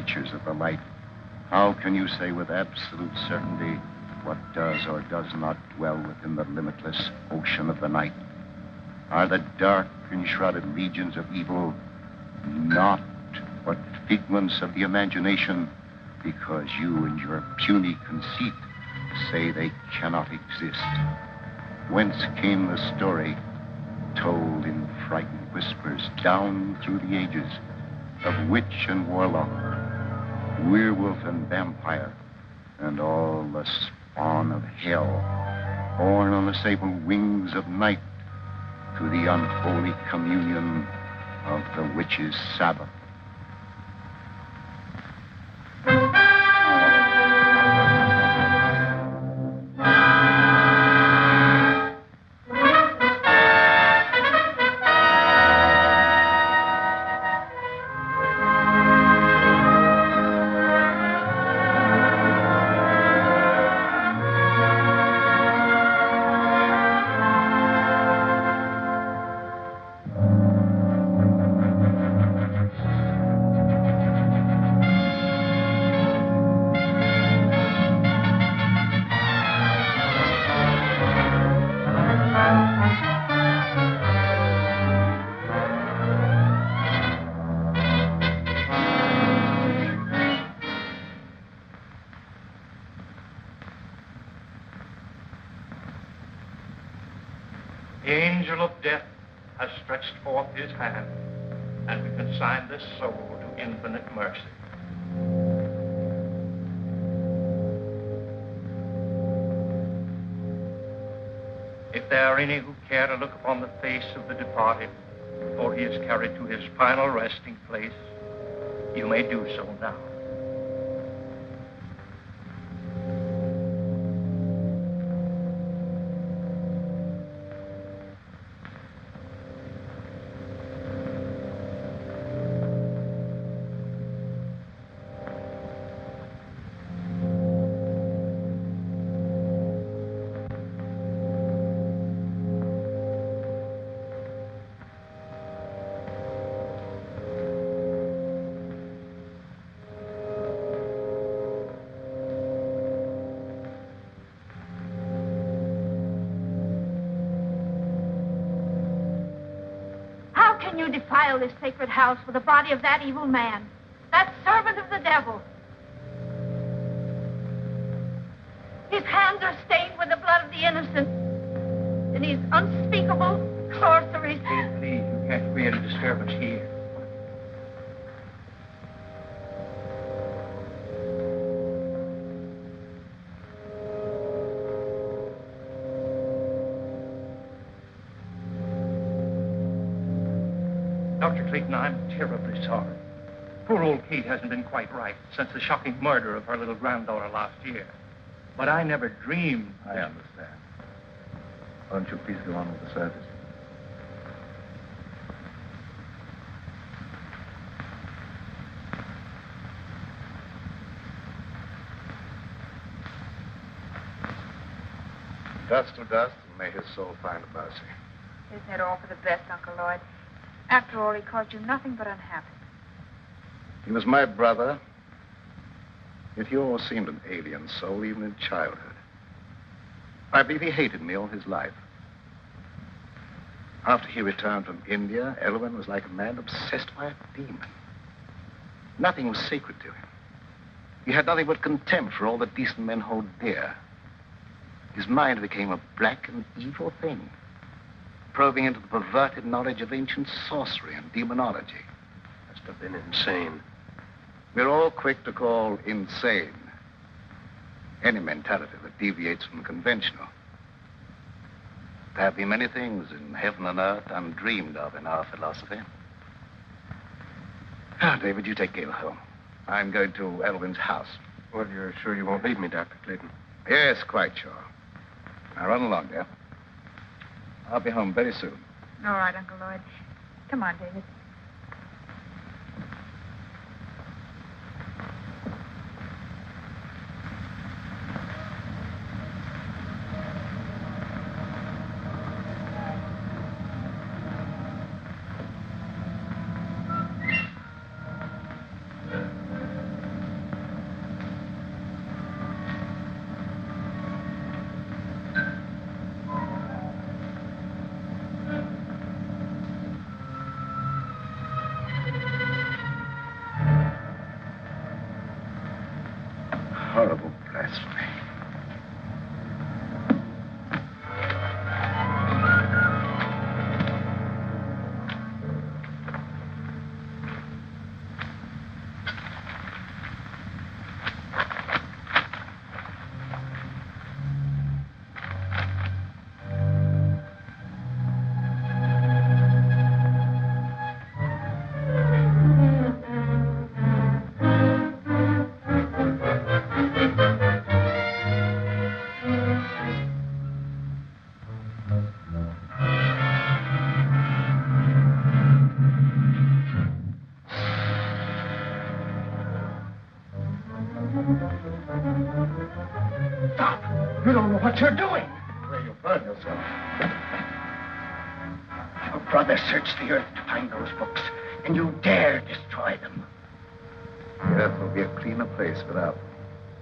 creatures of the light. How can you say with absolute certainty what does or does not dwell within the limitless ocean of the night? Are the dark, enshrouded legions of evil not but figments of the imagination, because you and your puny conceit say they cannot exist? Whence came the story, told in frightened whispers down through the ages, of witch and warlock, werewolf and vampire, and all the spawn of hell, born on the sable wings of night to the unholy communion of the witch's Sabbath? Forth his hand, and we consign this soul to infinite mercy. If there are any who care to look upon the face of the departed before he is carried to his final resting place, you may do so now. You defile this sacred house with the body of that evil man, that servant of the devil. His hands are stained with the blood of the innocent. And his unspeakable sorceries. Please, you can't create a disturbance here. Dr. Clayton, I'm terribly sorry. Poor old Kate hasn't been quite right since the shocking murder of her little granddaughter last year. But I never dreamed... I understand. Why don't you please go on with the service? Dust to dust, and may his soul find a mercy. Isn't it all for the best, Uncle Lloyd? After all, he caused you nothing but unhappiness. He was my brother, yet he always seemed an alien soul, even in childhood. I believe he hated me all his life. After he returned from India, Elwyn was like a man obsessed by a demon. Nothing was sacred to him. He had nothing but contempt for all that decent men hold dear. His mind became a black and evil thing, probing into the perverted knowledge of ancient sorcery and demonology. Must have been insane. We're all quick to call insane any mentality that deviates from the conventional. There have been many things in heaven and earth undreamed of in our philosophy. Now, David, you take Gail home. I'm going to Elwyn's house. Well, you're sure you won't leave me, Dr. Clayton? Yes, quite sure. Now, run along, dear. I'll be home very soon. All right, Uncle Lloyd. Come on, David. brother searched the earth to find those books, and you dare destroy them. The earth will be a cleaner place without them.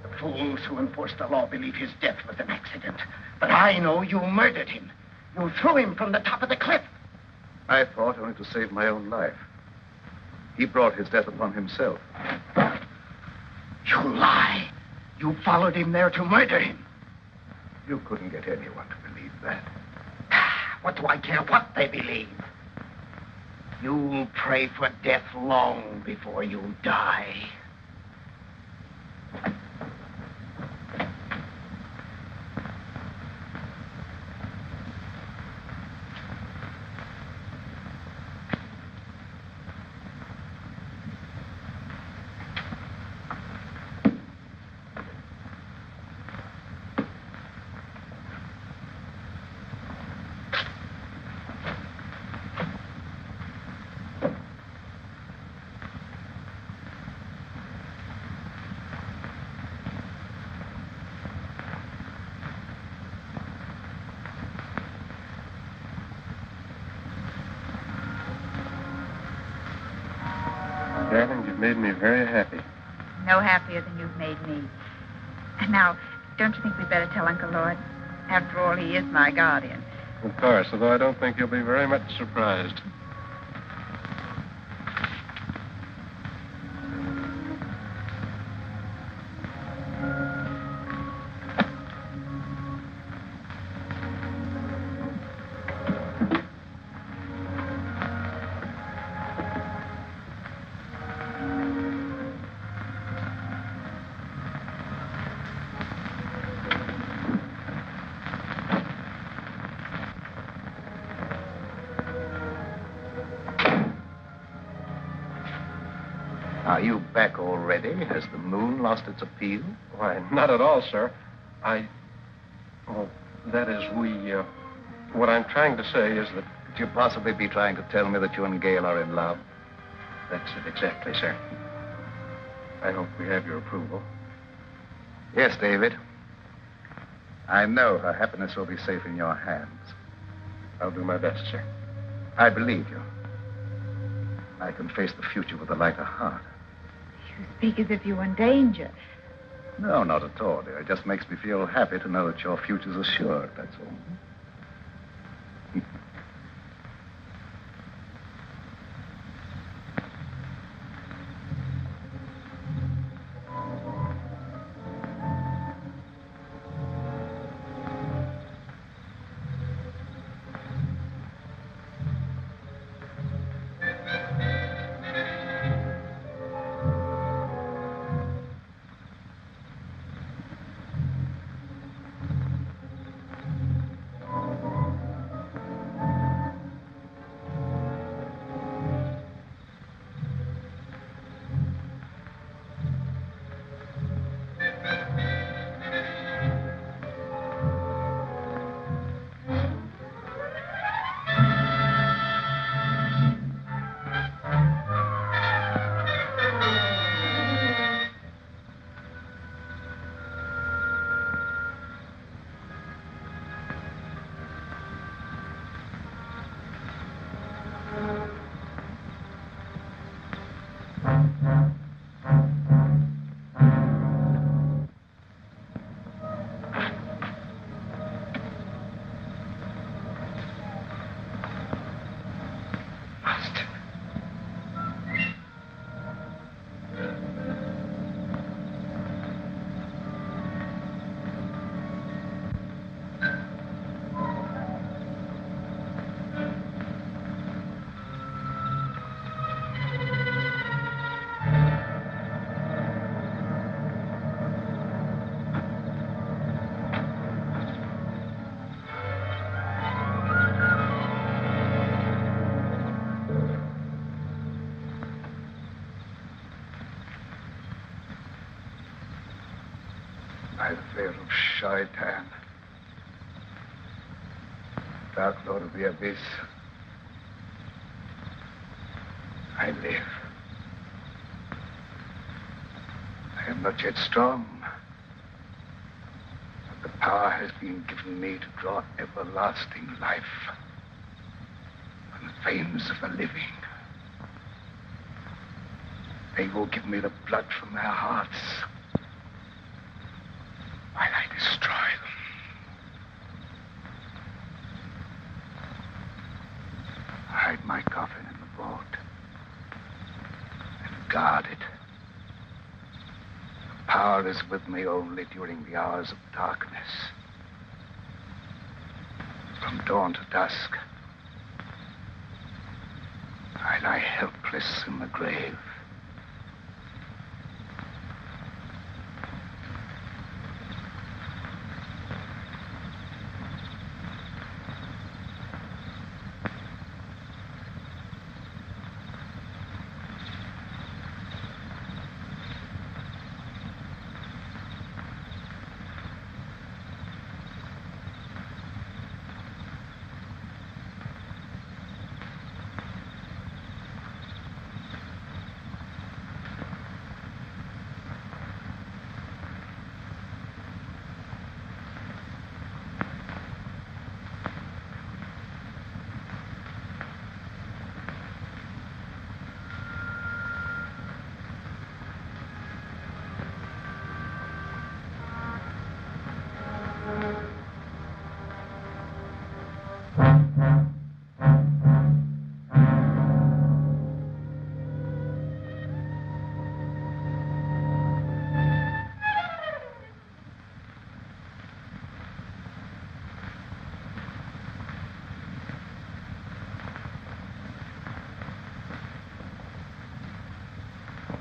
The fools who enforce the law believe his death was an accident. But I know you murdered him. You threw him from the top of the cliff. I thought only to save my own life. He brought his death upon himself. You lie. You followed him there to murder him. You couldn't get anyone to believe that. What do I care what they believe? You'll pray for death long before you die. Darling, you've made me very happy. No happier than you've made me. And now, don't you think we'd better tell Uncle Lloyd? After all, he is my guardian. Of course, although I don't think you'll be very much surprised. Are you back already? Has the moon lost its appeal? Why, not at all, sir. Well, that is, what I'm trying to say is that... Could you possibly be trying to tell me that you and Gail are in love? That's it, exactly, sir. I hope we have your approval. Yes, David. I know her happiness will be safe in your hands. I'll do my best, sir. I believe you. I can face the future with a lighter heart. You speak as if you were in danger. No, not at all, dear. It just makes me feel happy to know that your future's assured, that's all. Shaitan, Dark Lord of the Abyss, I live. I am not yet strong, but the power has been given me to draw everlasting life from the friends of the living. They will give me the blood from their hearts while I destroy them. Hide my coffin in the vault and guard it. The power is with me only during the hours of darkness. From dawn to dusk, I lie helpless in the grave.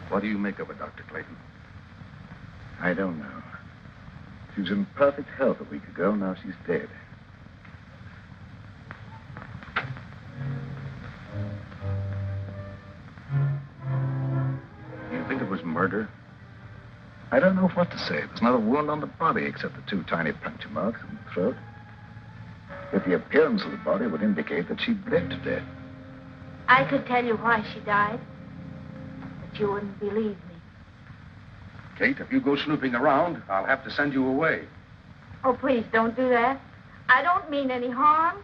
What do you make of her, Dr. Clayton? I don't know. She was in perfect health a week ago. Now she's dead. Do you think it was murder? I don't know what to say. There's not a wound on the body except the 2 tiny puncture marks in the throat. But the appearance of the body would indicate that she bled to death. I could tell you why she died, but you wouldn't believe me. Kate, if you go snooping around, I'll have to send you away. Oh, please, don't do that. I don't mean any harm.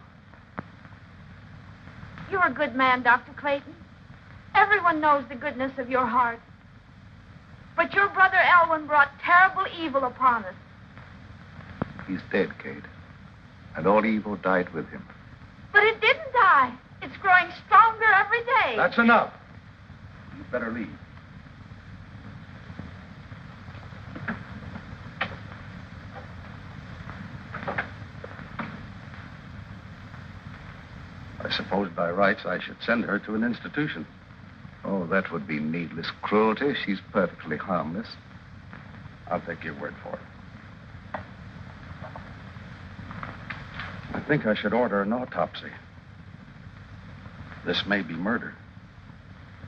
You're a good man, Dr. Clayton. Everyone knows the goodness of your heart. But your brother Elwyn brought terrible evil upon us. He's dead, Kate. And all evil died with him. But it didn't die. It's growing stronger every day. That's enough. You'd better leave. I suppose by rights I should send her to an institution. Oh, that would be needless cruelty. She's perfectly harmless. I'll take your word for it. I think I should order an autopsy. This may be murder.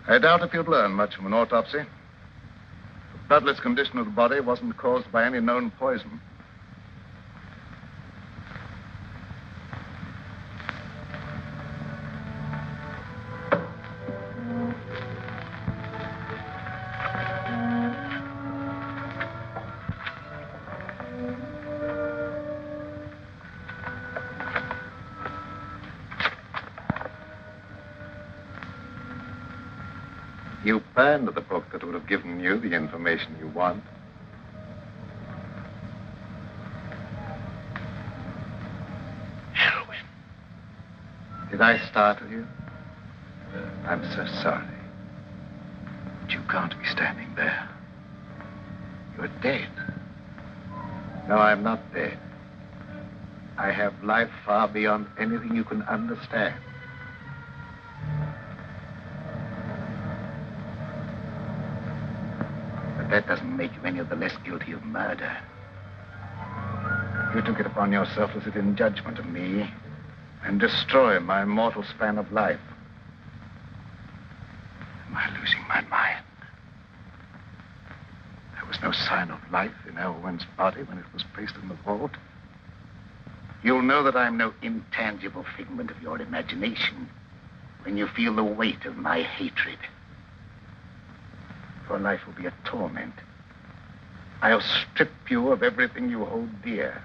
I doubt if you'd learn much from an autopsy. The bloodless condition of the body wasn't caused by any known poison. You burned the book that would have given you the information you want. Elwyn. Did I startle you? I'm so sorry. But you can't be standing there. You're dead. No, I'm not dead. I have life far beyond anything you can understand. That doesn't make you any of the less guilty of murder. You took it upon yourself to sit in judgment of me and destroy my mortal span of life. Am I losing my mind? There was no sign of life in Elwyn's body when it was placed in the vault. You'll know that I'm no intangible figment of your imagination when you feel the weight of my hatred. Your life will be a torment. I'll strip you of everything you hold dear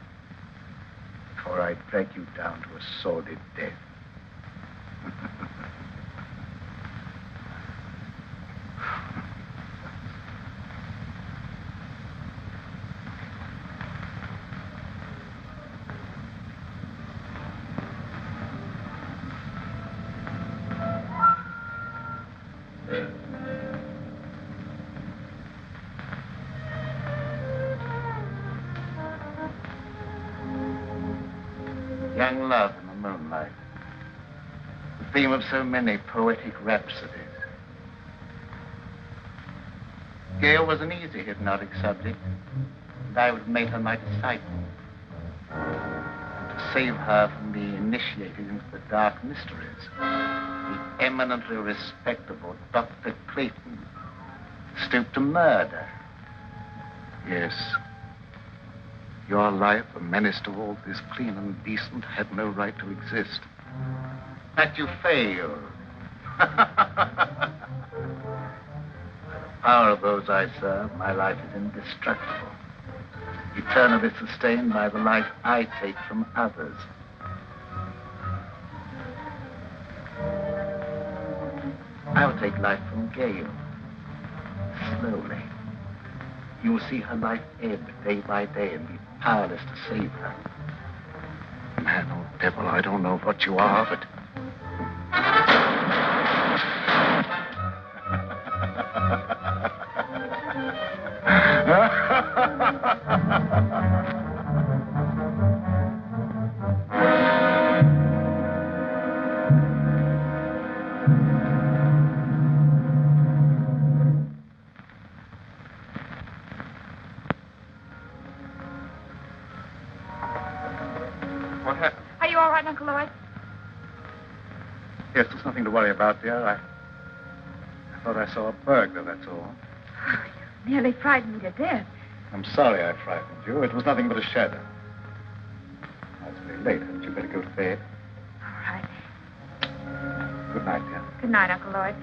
before I drag you down to a sordid death. young love in the moonlight. The theme of so many poetic rhapsodies. Gail was an easy hypnotic subject, and I would make her my disciple. And to save her from being initiated into the dark mysteries, the eminently respectable Dr. Clayton stooped to murder. Yes. Your life, a menace to all that is clean and decent, had no right to exist. But you failed. By the power of those I serve, my life is indestructible, eternally sustained by the life I take from others. I'll take life from Gail. Slowly. You will see her life ebb day by day and be powerless to save her. Man or devil, I don't know what you are, but... Uncle Lloyd? Yes, there's nothing to worry about, dear. I thought I saw a burglar, that's all. Oh, you nearly frightened me to death. I'm sorry I frightened you. It was nothing but a shadow. Now, it's very late. Hadn't you better go to bed? All right. Good night, dear. Good night, Uncle Lloyd.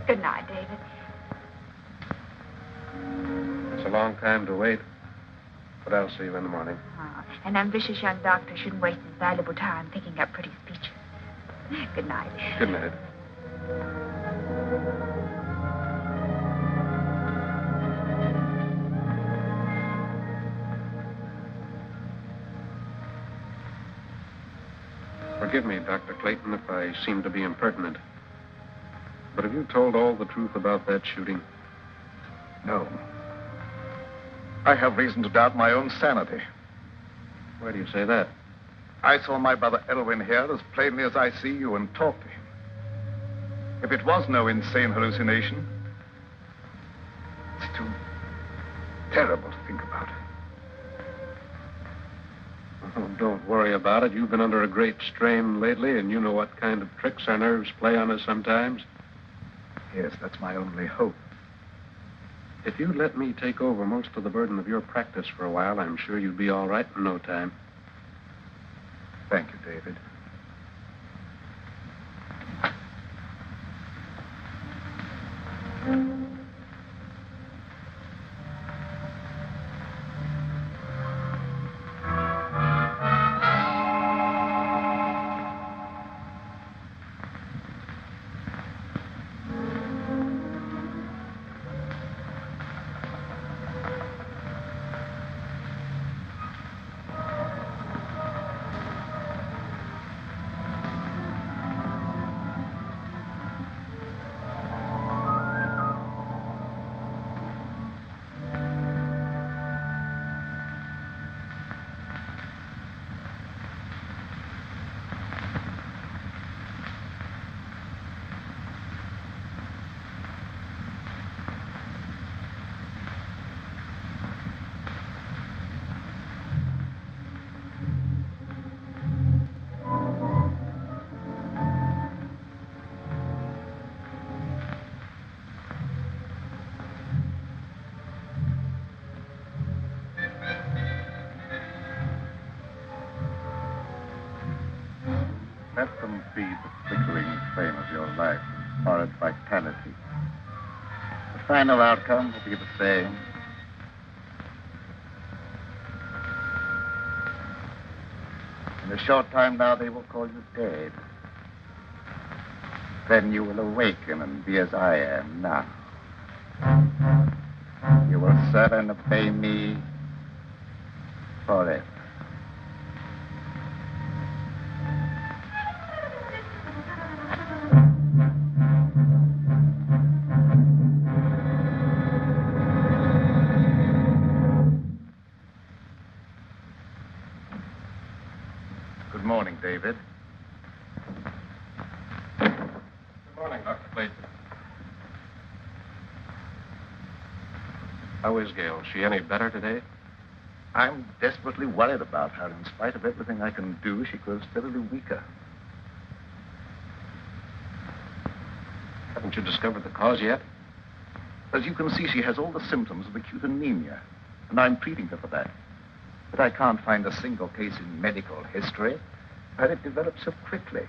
Good night, David. It's a long time to wait, but I'll see you in the morning. Oh, an ambitious young doctor shouldn't waste his valuable time picking up pretty speeches. Good night. Good night. Forgive me, Dr. Clayton, if I seem to be impertinent. But have you told all the truth about that shooting? No. I have reason to doubt my own sanity. Why do you say that? I saw my brother Elwyn here as plainly as I see you and talked to him. If it was no insane hallucination, it's too terrible to think about. Oh, don't worry about it. You've been under a great strain lately, and you know what kind of tricks our nerves play on us sometimes. Yes, that's my only hope. If you'd let me take over most of the burden of your practice for a while, I'm sure you'd be all right in no time. Thank you, David. Let them feed the flickering flame of your life, horrid vitality. The final outcome will be the same. In a short time now, they will call you dead. Then you will awaken and be as I am now. You will serve and obey me forever. Good morning, David. Good morning, Dr. Clayton. How is Gail? Is she any better today? I'm desperately worried about her. In spite of everything I can do, she grows steadily weaker. Haven't you discovered the cause yet? As you can see, she has all the symptoms of acute anemia, and I'm treating her for that. But I can't find a single case in medical history where it developed so quickly.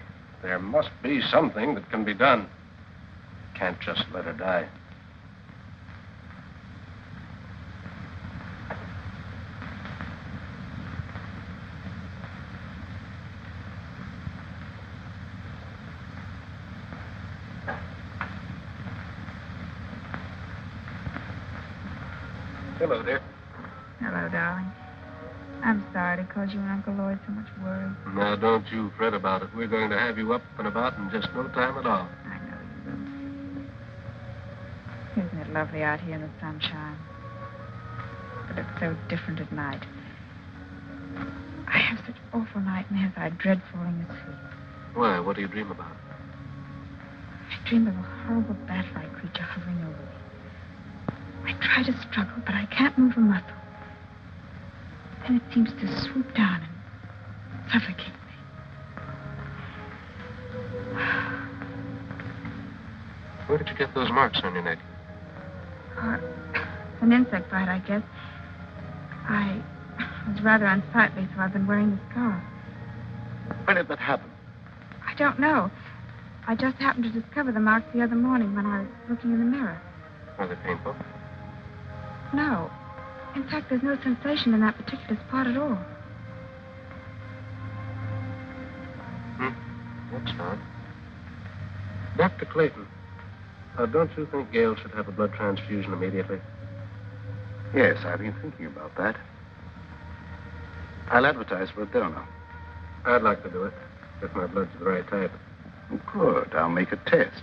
There must be something that can be done. Can't just let her die. Hello, dear. Hello, darling. I'm sorry to cause you and Uncle Lloyd so much worry. Now, don't you fret about it. We're going to have you up and about in just no time at all. I know you will. Isn't it lovely out here in the sunshine? But it's so different at night. I have such awful nightmares. I dread falling asleep. Why? What do you dream about? I dream of a horrible bat-like creature hovering over me. I try to struggle, but I can't move a muscle. Then it seems to swoop down and suffocate me. Where did you get those marks on your neck? An insect bite, I guess. I was rather unsightly, so I've been wearing the scarf. When did that happen? I don't know. I just happened to discover the marks the other morning when I was looking in the mirror. Are they painful? No. In fact, there's no sensation in that particular spot at all. That's odd. Dr. Clayton, don't you think Gail should have a blood transfusion immediately? Yes, I've been thinking about that. I'll advertise for a donor. I'd like to do it, if my blood's the right type. Good. I'll make a test.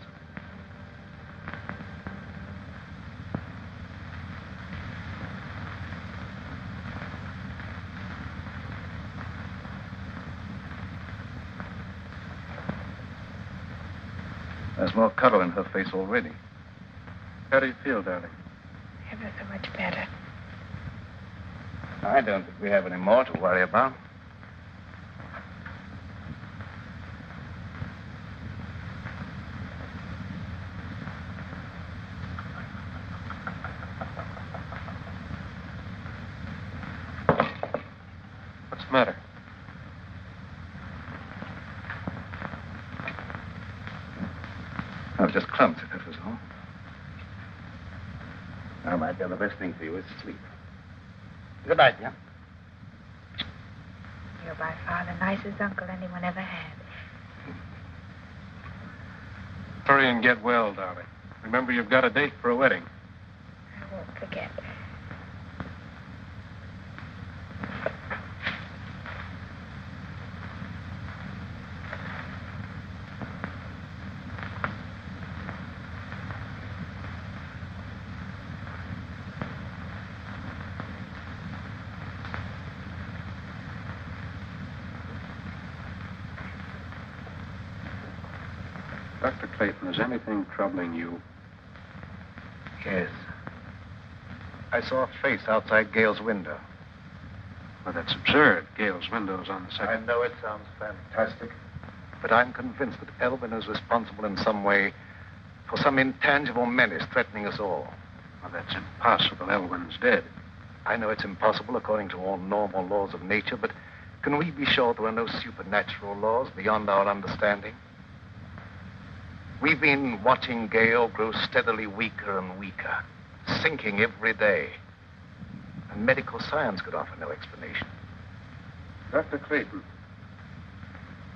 There's more color in her face already. How do you feel, darling? Ever so much better. I don't think we have any more to worry about. What's the matter? I've just clumped it, that was all. Now, my dear, the best thing for you is sleep. Good night, yeah? You're by far the nicest uncle anyone ever had. Hurry and get well, darling. Remember, you've got a date for a wedding. I won't forget. Dr. Clayton, is anything troubling you? Yes. I saw a face outside Gail's window. Well, that's absurd. Gail's window's on the I second. know it sounds fantastic, but I'm convinced that Elvin is responsible in some way for some intangible menace threatening us all. Well, that's impossible. Elwyn's dead. I know it's impossible according to all normal laws of nature, but can we be sure there are no supernatural laws beyond our understanding? We've been watching Gail grow steadily weaker and weaker, sinking every day. And medical science could offer no explanation. Dr. Clayton,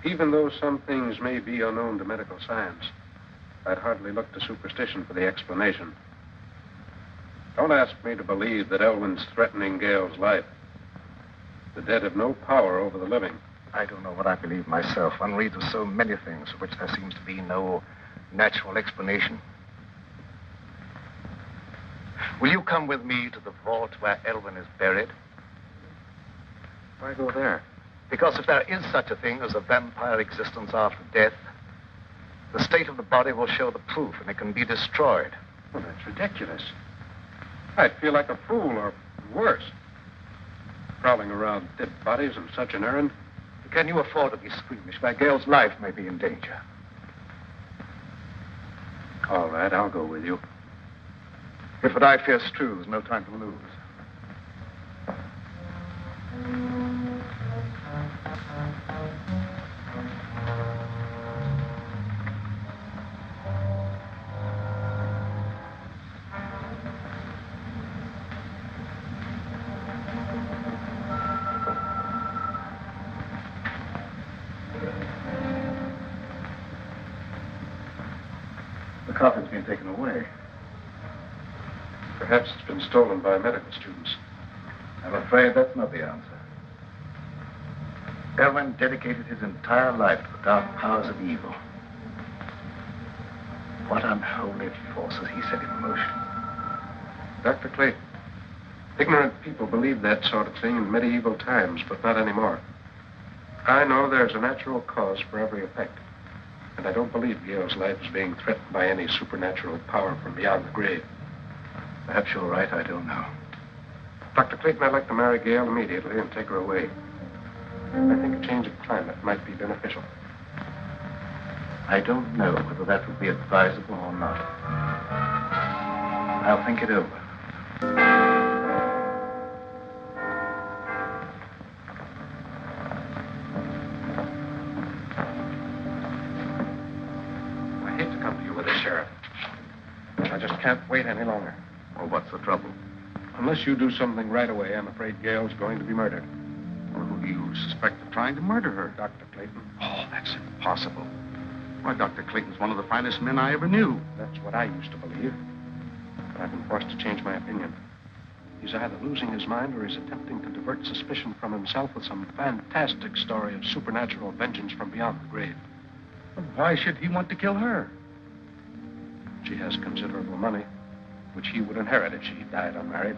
even though some things may be unknown to medical science, I'd hardly look to superstition for the explanation. Don't ask me to believe that Elwyn's threatening Gail's life. The dead have no power over the living. I don't know what I believe myself. One reads of so many things for which there seems to be no natural explanation. Will you come with me to the vault where Elwyn is buried? Why go there? Because if there is such a thing as a vampire existence after death, the state of the body will show the proof and it can be destroyed. Well, that's ridiculous. I'd feel like a fool or worse. Prowling around dead bodies on such an errand. Can you afford to be squeamish where Gail's life may be in danger? All right, I'll go with you. If what I fear is true, there's no time to lose. The coffin's been taken away. Perhaps it's been stolen by medical students. I'm afraid that's not the answer. Elwyn dedicated his entire life to the dark powers of evil. What unholy forces he set in motion. Dr. Clayton, ignorant people believed that sort of thing in medieval times, but not anymore. I know there's a natural cause for every effect. And I don't believe Gail's life is being threatened by any supernatural power from beyond the grave. Perhaps you're right, I don't know. Dr. Clayton, I'd like to marry Gail immediately and take her away. I think a change of climate might be beneficial. I don't know whether that would be advisable or not. I'll think it over. I hate to come to you with this, Sheriff. I just can't wait any longer. Well, what's the trouble? Unless you do something right away, I'm afraid Gail's going to be murdered. Well, who do you suspect of trying to murder her? Dr. Clayton. Oh, that's impossible. Why, Dr. Clayton's one of the finest men I ever knew. That's what I used to believe. But I've been forced to change my opinion. He's either losing his mind or he's attempting to divert suspicion from himself with some fantastic story of supernatural vengeance from beyond the grave. Well, why should he want to kill her? She has considerable money, which he would inherit if she died unmarried.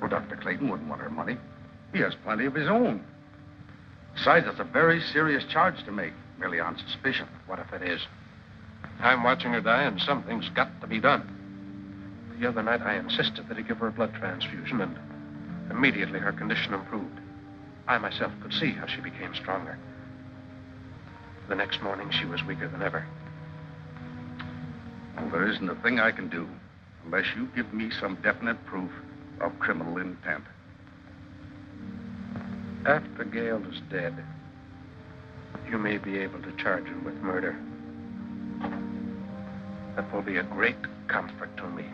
Well, Dr. Clayton wouldn't want her money. He has plenty of his own. Besides, that's a very serious charge to make, merely on suspicion. What if it is? I'm watching her die, and something's got to be done. The other night, I insisted that he give her a blood transfusion, and immediately her condition improved. I myself could see how she became stronger. The next morning, she was weaker than ever. Well, there isn't a thing I can do unless you give me some definite proof of criminal intent. After Gail is dead, you may be able to charge him with murder. That will be a great comfort to me.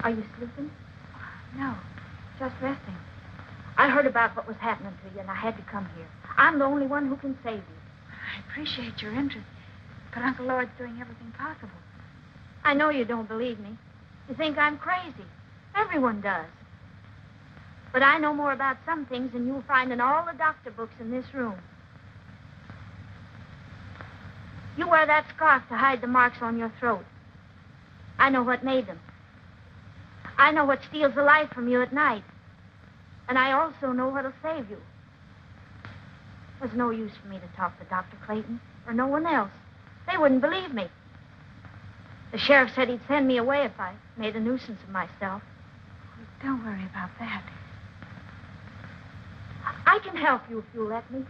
Are you sleeping? No, just resting. I heard about what was happening to you, and I had to come here. I'm the only one who can save you. I appreciate your interest, but Uncle Lord's doing everything possible. I know you don't believe me. You think I'm crazy. Everyone does. But I know more about some things than you'll find in all the doctor books in this room. You wear that scarf to hide the marks on your throat. I know what made them. I know what steals the life from you at night. And I also know what'll save you. There's no use for me to talk to Dr. Clayton or no one else. They wouldn't believe me. The sheriff said he'd send me away if I made a nuisance of myself. Don't worry about that. I can help you if you'll let me.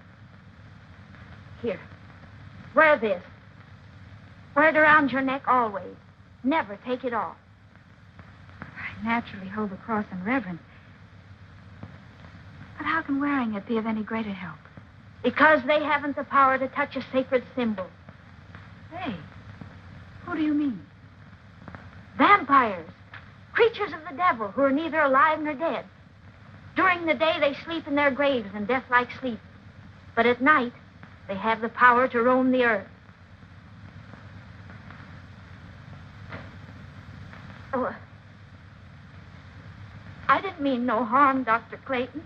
Here, wear this. Wear it around your neck always. Never take it off. I naturally hold the cross in reverence. But how can wearing it be of any greater help? Because they haven't the power to touch a sacred symbol. Hey, who do you mean? Vampires. Creatures of the devil who are neither alive nor dead. During the day, they sleep in their graves in death-like sleep. But at night, they have the power to roam the earth. Oh, I didn't mean no harm, Dr. Clayton.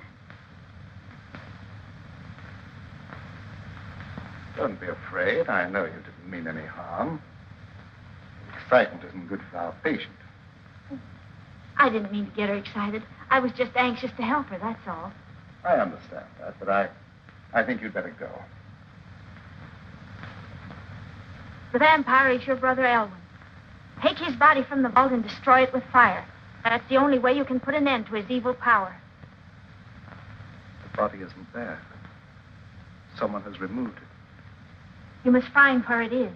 Don't be afraid. I know you didn't mean any harm. Excitement isn't good for our patient. I didn't mean to get her excited. I was just anxious to help her, that's all. I understand that, but I think you'd better go. The vampire is your brother Elwyn. Take his body from the vault and destroy it with fire. That's the only way you can put an end to his evil power. The body isn't there. Someone has removed it. You must find where it is.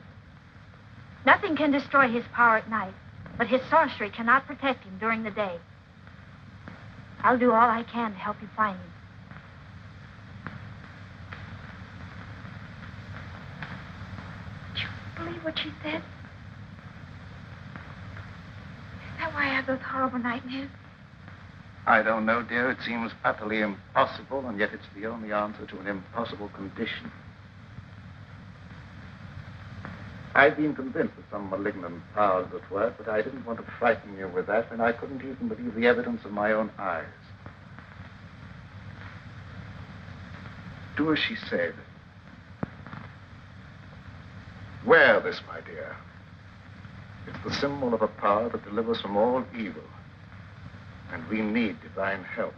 Nothing can destroy his power at night, but his sorcery cannot protect him during the day. I'll do all I can to help you find him. Do you believe what she said? Is that why I have those horrible nightmares? I don't know, dear. It seems utterly impossible, and yet it's the only answer to an impossible condition. I've been convinced that some malignant power is at work, but I didn't want to frighten you with that, and I couldn't even believe the evidence of my own eyes. Do as she said. Wear this, my dear. It's the symbol of a power that delivers from all evil, and we need divine help.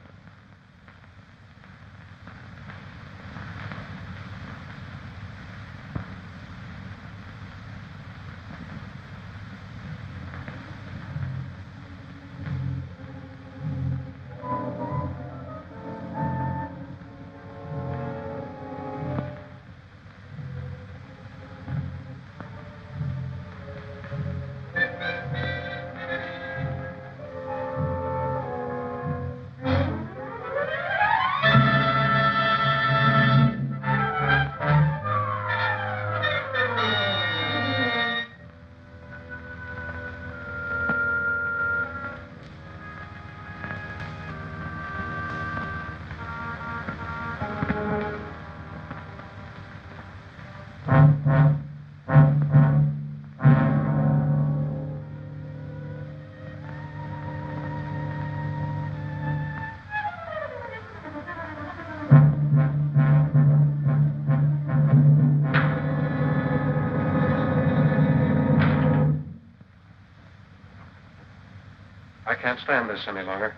I can't stand this any longer.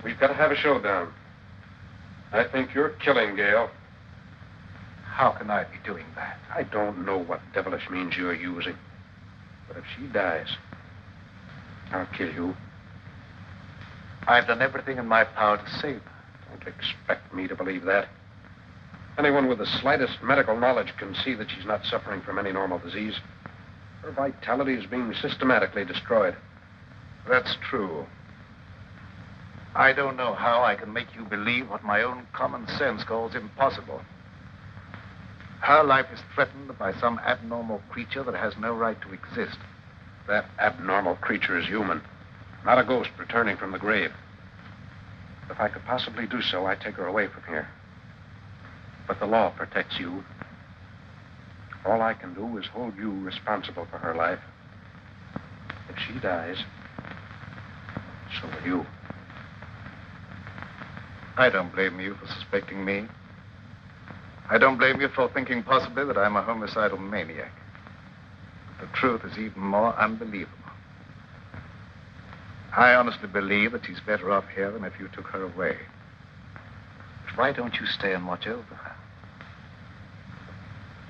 We've got to have a showdown. I think you're killing Gail. How can I be doing that? I don't know what devilish means you're using. But if she dies, I'll kill you. I've done everything in my power to save her. Don't expect me to believe that. Anyone with the slightest medical knowledge can see that she's not suffering from any normal disease. Her vitality is being systematically destroyed. That's true. I don't know how I can make you believe what my own common sense calls impossible. Her life is threatened by some abnormal creature that has no right to exist. That abnormal creature is human, not a ghost returning from the grave. If I could possibly do so, I'd take her away from here. But the law protects you. All I can do is hold you responsible for her life. If she dies, so will you. I don't blame you for suspecting me. I don't blame you for thinking possibly that I'm a homicidal maniac. But the truth is even more unbelievable. I honestly believe that she's better off here than if you took her away. But why don't you stay and watch over her?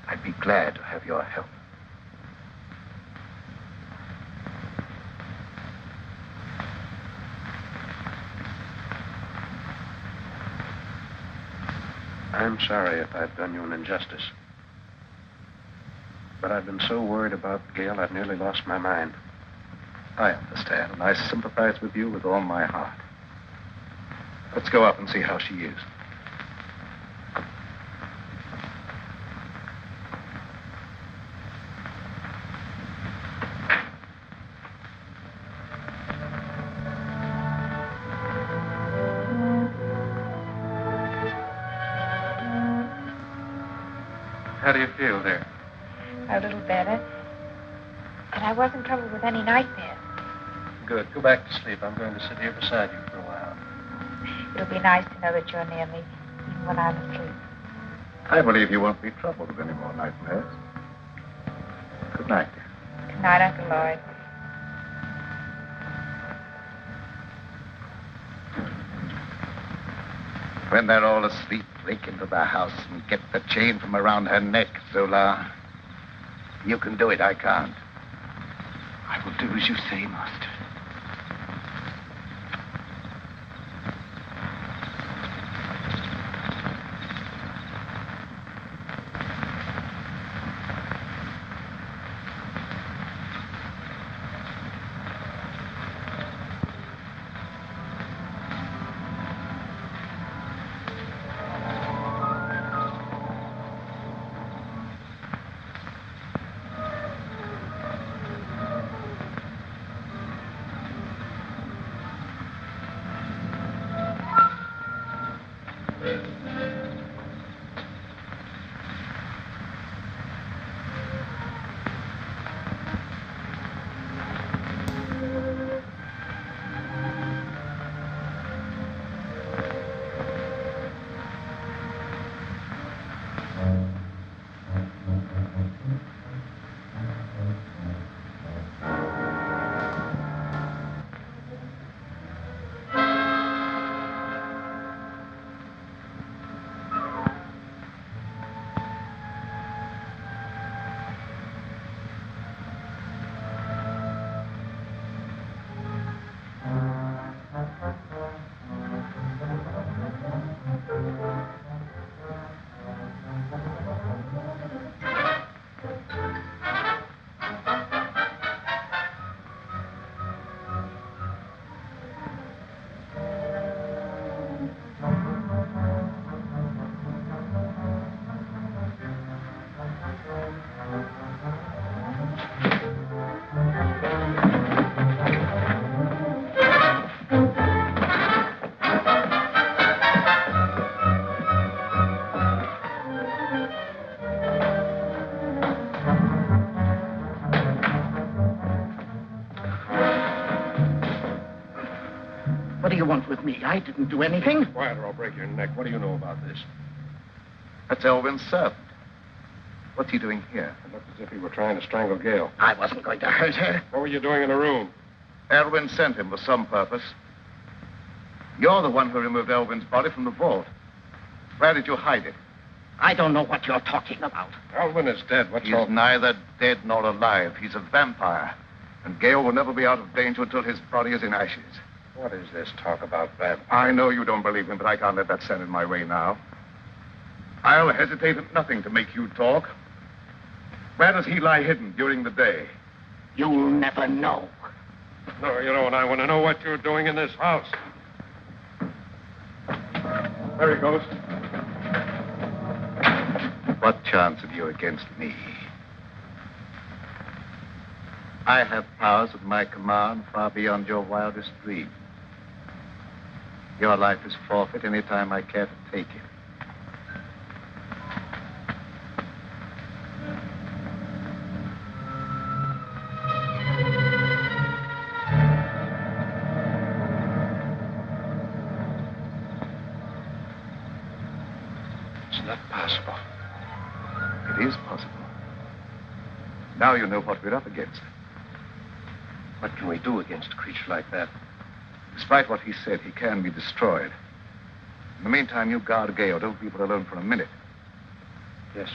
I'd be glad to have your help. I'm sorry if I've done you an injustice. But I've been so worried about Gail, I've nearly lost my mind. I understand, and I sympathize with you with all my heart. Let's go up and see how she is. How do you feel, dear? A little better. And I wasn't troubled with any nightmares. Good. Go back to sleep. I'm going to sit here beside you for a while. It'll be nice to know that you're near me, even when I'm asleep. I believe you won't be troubled with any more nightmares. Good night. Good night, Uncle Lloyd. When they're all asleep, break into the house and get the chain from around her neck, Zola. You can do it, I can't. I will do as you say, Master. What do you want with me? I didn't do anything. Quiet or I'll break your neck. What do you know about this? That's Elvin's servant. What's he doing here? It looked as if he were trying to strangle Gail. I wasn't going to hurt her. What were you doing in the room? Elvin sent him for some purpose. You're the one who removed Elvin's body from the vault. Where did you hide it? I don't know what you're talking about. Elvin is dead. What's He's all... neither dead nor alive. He's a vampire. And Gail will never be out of danger until his body is in ashes. What is this talk about vampires? I know you don't believe him, but I can't let that stand in my way now. I'll hesitate at nothing to make you talk. Where does he lie hidden during the day? You'll never know. No, you don't. I want to know what you're doing in this house. There he goes. What chance have you against me? I have powers at my command far beyond your wildest dreams. Your life is forfeit any time I care to take it. It's not possible. It is possible. Now you know what we're up against. What can we do against a creature like that? Despite what he said, he can be destroyed. In the meantime, you guard Gail. Don't leave her alone for a minute. Yes.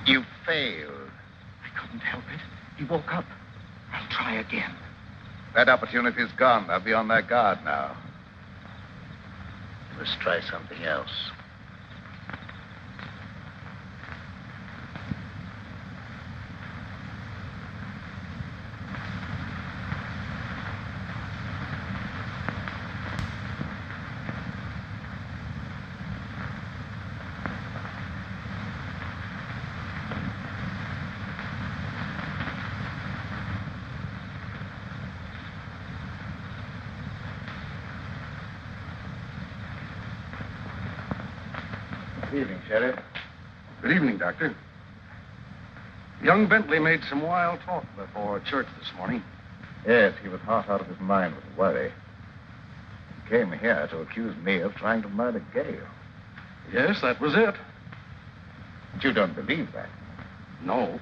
You failed. I couldn't help it. He woke up. I'll try again. That opportunity's gone. They'll be on their guard now. Let's try something else. Good evening, Sheriff. Good evening, Doctor. Young Bentley made some wild talk before church this morning. Yes, he was half out of his mind with worry. He came here to accuse me of trying to murder Gale. Yes, that was it. But you don't believe that. No,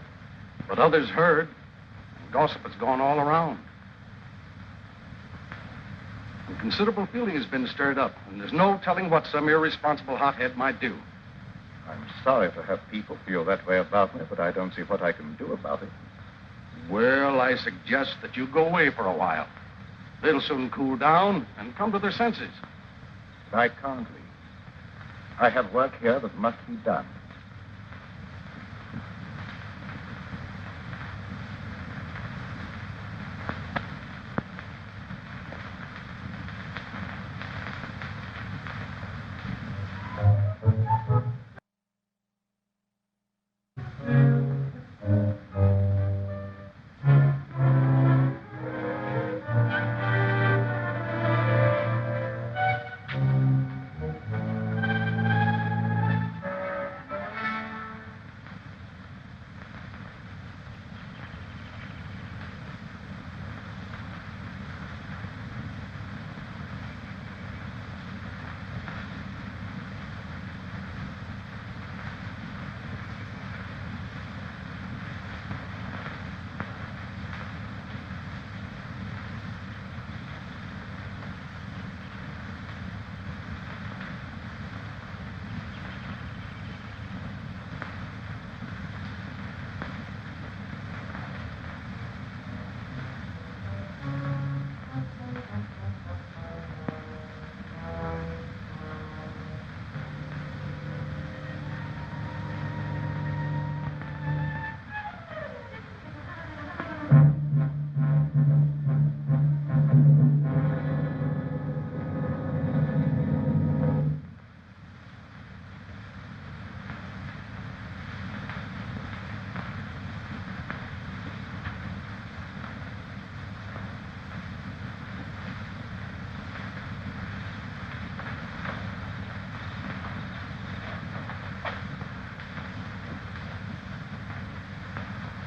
but others heard. Gossip has gone all around. And considerable feeling has been stirred up, and there's no telling what some irresponsible hothead might do. I'm sorry to have people feel that way about me, but I don't see what I can do about it. Well, I suggest that you go away for a while. They'll soon cool down and come to their senses. But I can't leave. I have work here that must be done.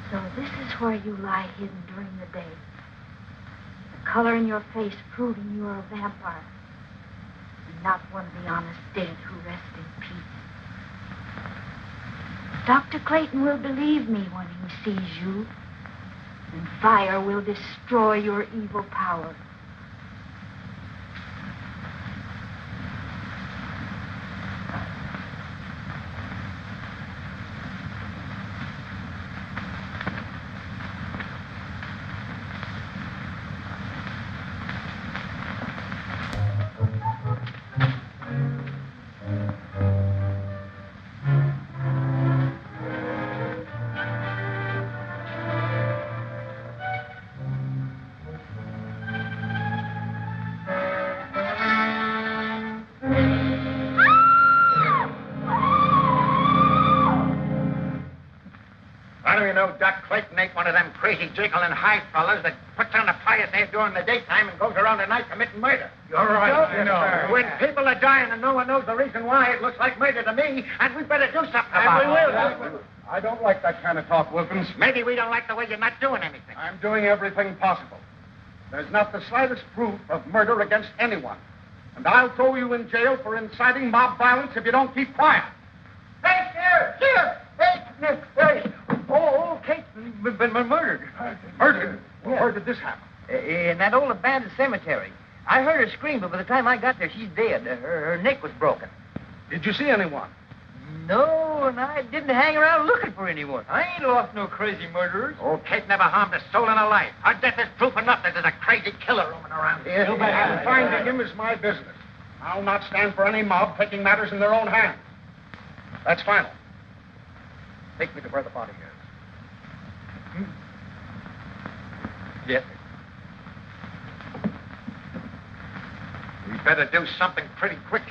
So this is where you lie hidden during the day. The color in your face proving you are a vampire. And not one of the honest dead who rest in peace. Dr. Clayton will believe me when he sees you. And fire will destroy your evil power. Clayton ain't one of them crazy Jekyll and Hyde fellas that puts on a pious air during the daytime and goes around at night committing murder. You're right. No. When people are dying and no one knows the reason why, it looks like murder to me, and we better do something about it. We will. I don't like that kind of talk, Wilkins. Maybe we don't like the way you're not doing anything. I'm doing everything possible. There's not the slightest proof of murder against anyone. And I'll throw you in jail for inciting mob violence if you don't keep quiet. Hey, Sheriff! Sheriff! Hey! Oh, Kate's been murdered. Murdered? Well, where did this happen? In that old abandoned cemetery. I heard her scream, but by the time I got there, she's dead. Her neck was broken. Did you see anyone? No, and I didn't hang around looking for anyone. I ain't lost no crazy murderers. Oh, Kate never harmed a soul in her life. Her death is proof enough that there's a crazy killer roaming around here. And finding him is my business. I'll not stand for any mob taking matters in their own hands. That's final. Take me to where the body is. Yes, sir. We better do something pretty quick.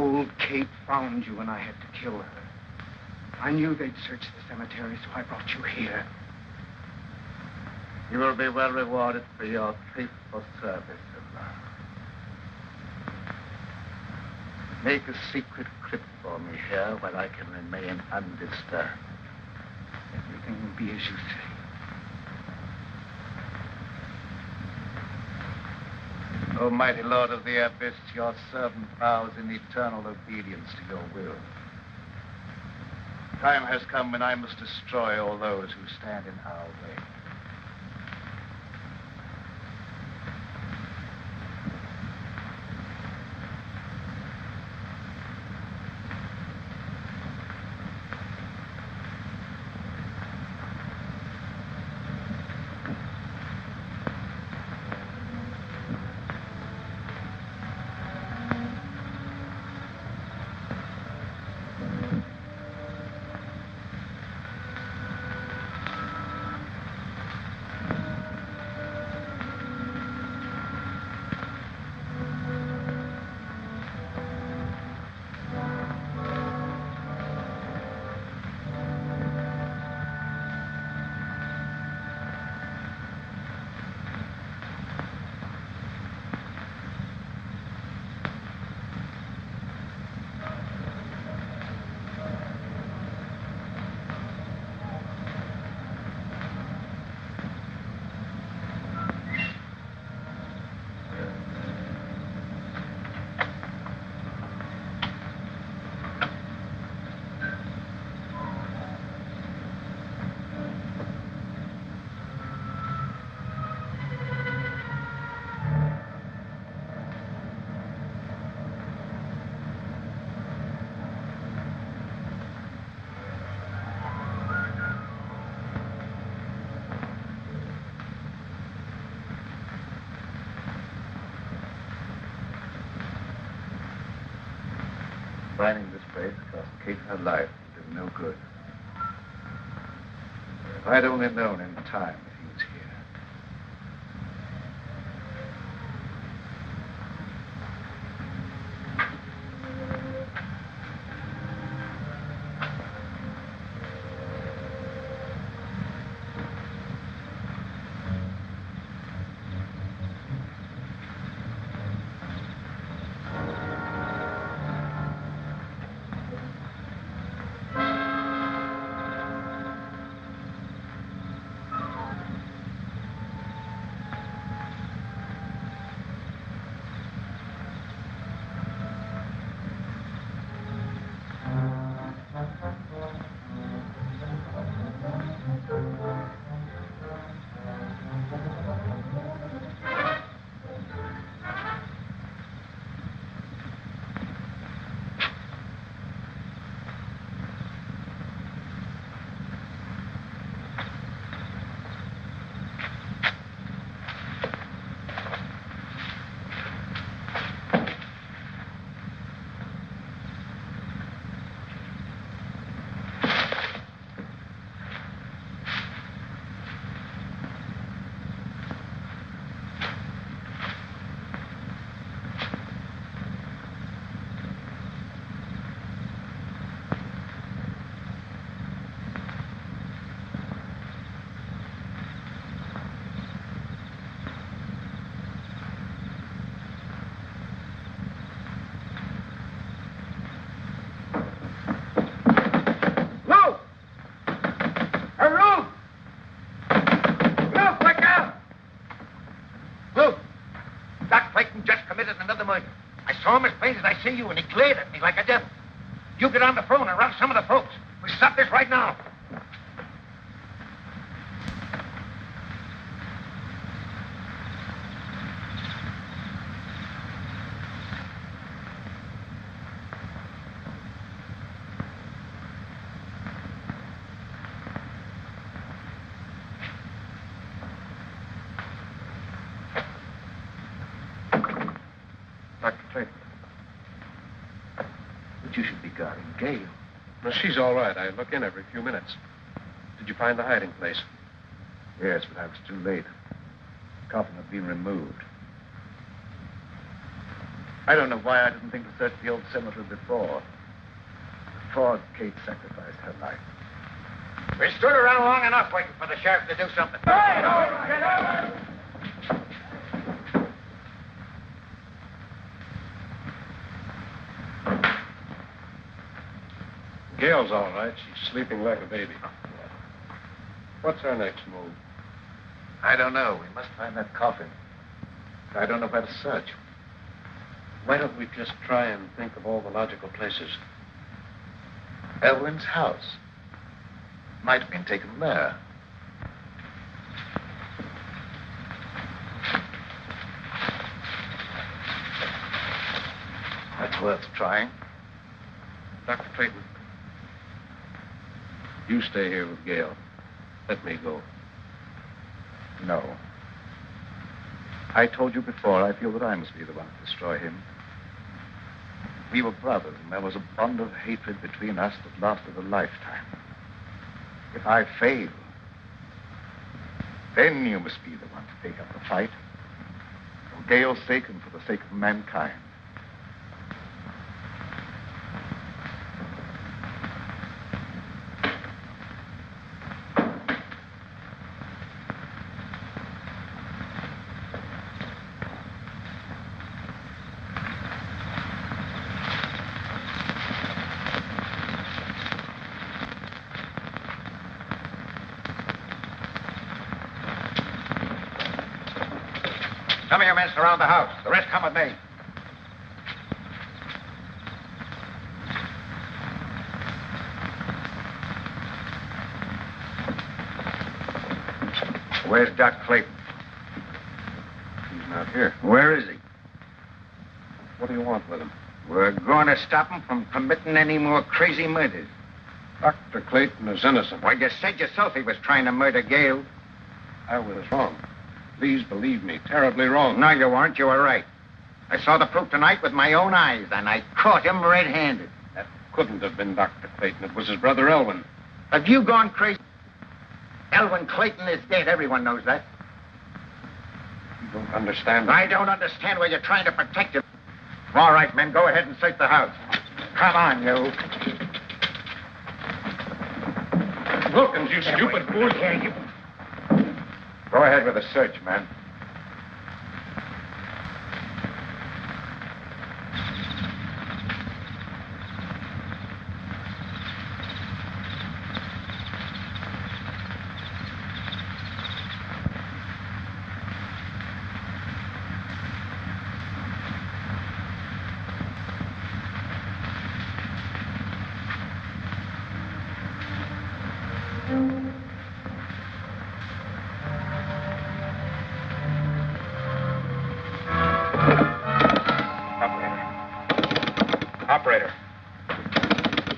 Old Kate found you and I had to kill her. I knew they'd search the cemetery, so I brought you here. You will be well rewarded for your faithful service, Silla. Make a secret crypt for me here where I can remain undisturbed. Everything will be as you say. O mighty Lord of the Abyss, your servant vows in eternal obedience to your will. Time has come when I must destroy all those who stand in our way. Finding this place cost Kate her life and did no good. If I'd only known in time that he was here. Saw him as plain as I see you, and he glared at me like a devil. You get on the phone and rouse some of the folks. We stop this right now. Gale. Well, she's all right. I look in every few minutes. Did you find the hiding place? Yes, but I was too late. The coffin had been removed. I don't know why I didn't think to search the old cemetery before Kate sacrificed her life. We stood around long enough waiting for the sheriff to do something. Gail's all right. She's sleeping like a baby. What's our next move? I don't know. We must find that coffin. But I don't know where to search. Why don't we just try and think of all the logical places? Elwyn's house. Might have been taken there. That's worth trying. Dr. Clayton, you stay here with Gail. Let me go. No. I told you before, I feel that I must be the one to destroy him. We were brothers, and there was a bond of hatred between us that lasted a lifetime. If I fail, then you must be the one to take up the fight. For Gail's sake and for the sake of mankind. Some of your men surround the house. The rest come with me. Where's Doc Clayton? He's not here. Where is he? What do you want with him? We're going to stop him from committing any more crazy murders. Dr. Clayton is innocent. Well, you said yourself he was trying to murder Gail. I was wrong. Please believe me, terribly wrong. No, you weren't. You were right. I saw the proof tonight with my own eyes, and I caught him red-handed. That couldn't have been Dr. Clayton. It was his brother Elwyn. Have you gone crazy? Elwyn Clayton is dead. Everyone knows that. You don't understand. I don't understand why you're trying to protect him. All right, men, go ahead and search the house. Come on, you. Wilkins, you stupid fool. Here, you. Go ahead with the search, man.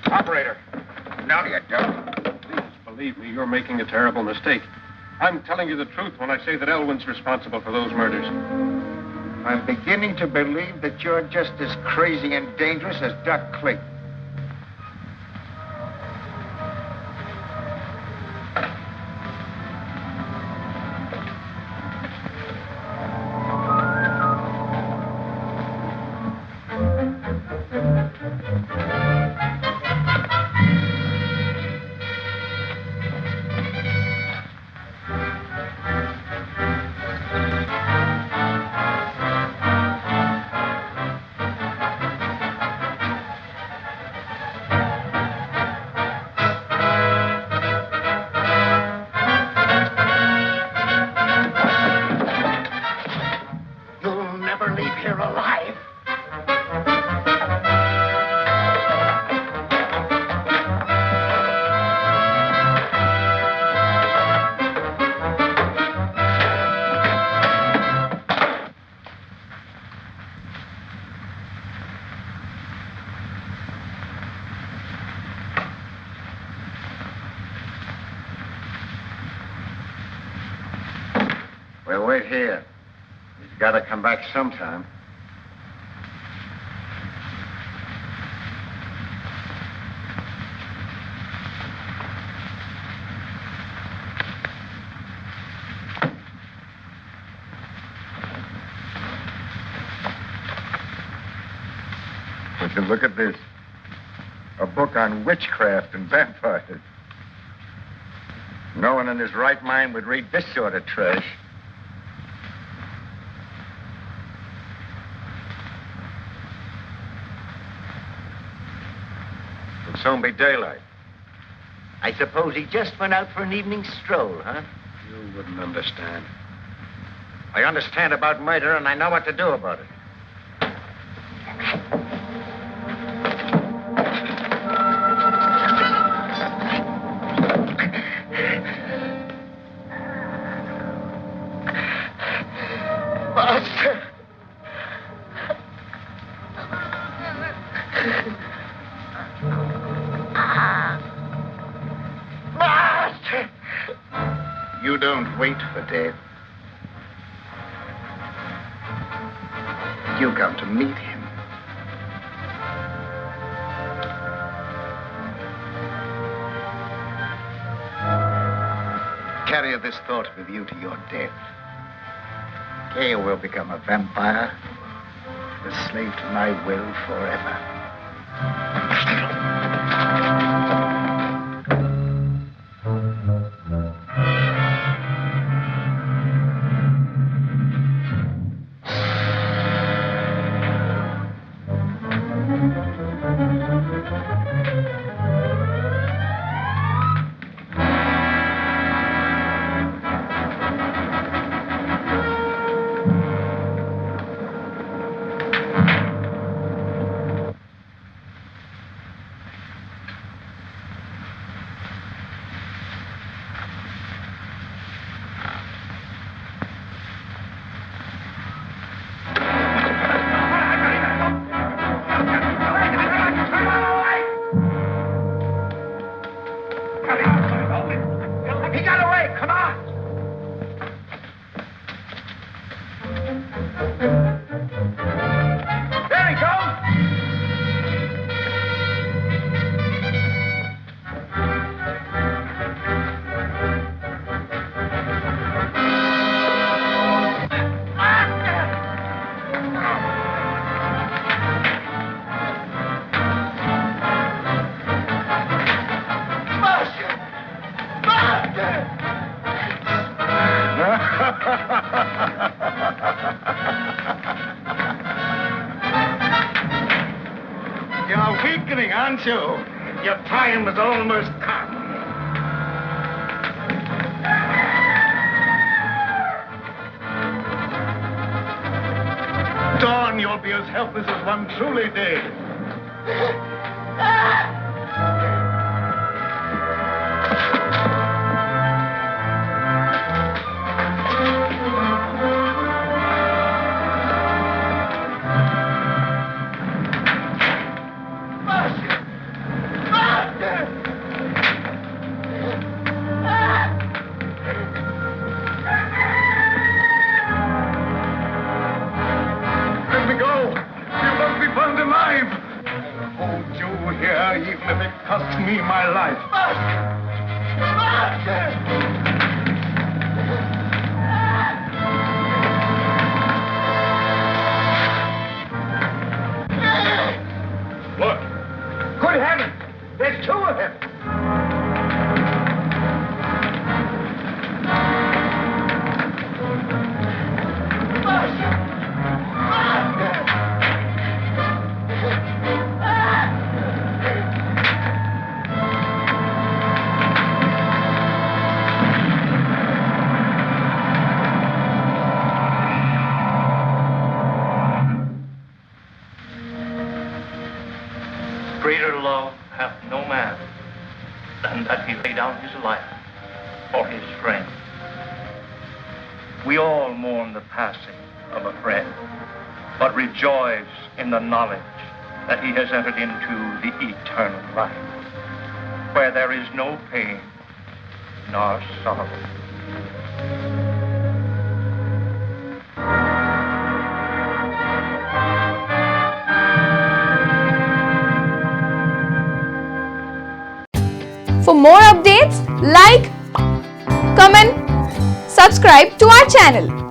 Operator. No, you don't. Please believe me, you're making a terrible mistake. I'm telling you the truth when I say that Elwyn's responsible for those murders. I'm beginning to believe that you're just as crazy and dangerous as Doc Clayton. We'll wait here. He's got to come back sometime. Would you look at this? A book on witchcraft and vampires. No one in his right mind would read this sort of trash. It'll soon be daylight. I suppose he just went out for an evening stroll, huh? You wouldn't understand. I understand about murder, and I know what to do about it. You don't wait for death. You come to meet him. Carry this thought with you to your death. You will become a vampire, a slave to my will forever. You're weakening, aren't you? Your time is almost come. Dawn, you'll be as helpless as one truly dead. Greater love hath no man than that he lay down his life for his friend. We all mourn the passing of a friend, but rejoice in the knowledge that he has entered into the eternal life, where there is no pain nor sorrow. For more updates, like, comment, subscribe to our channel.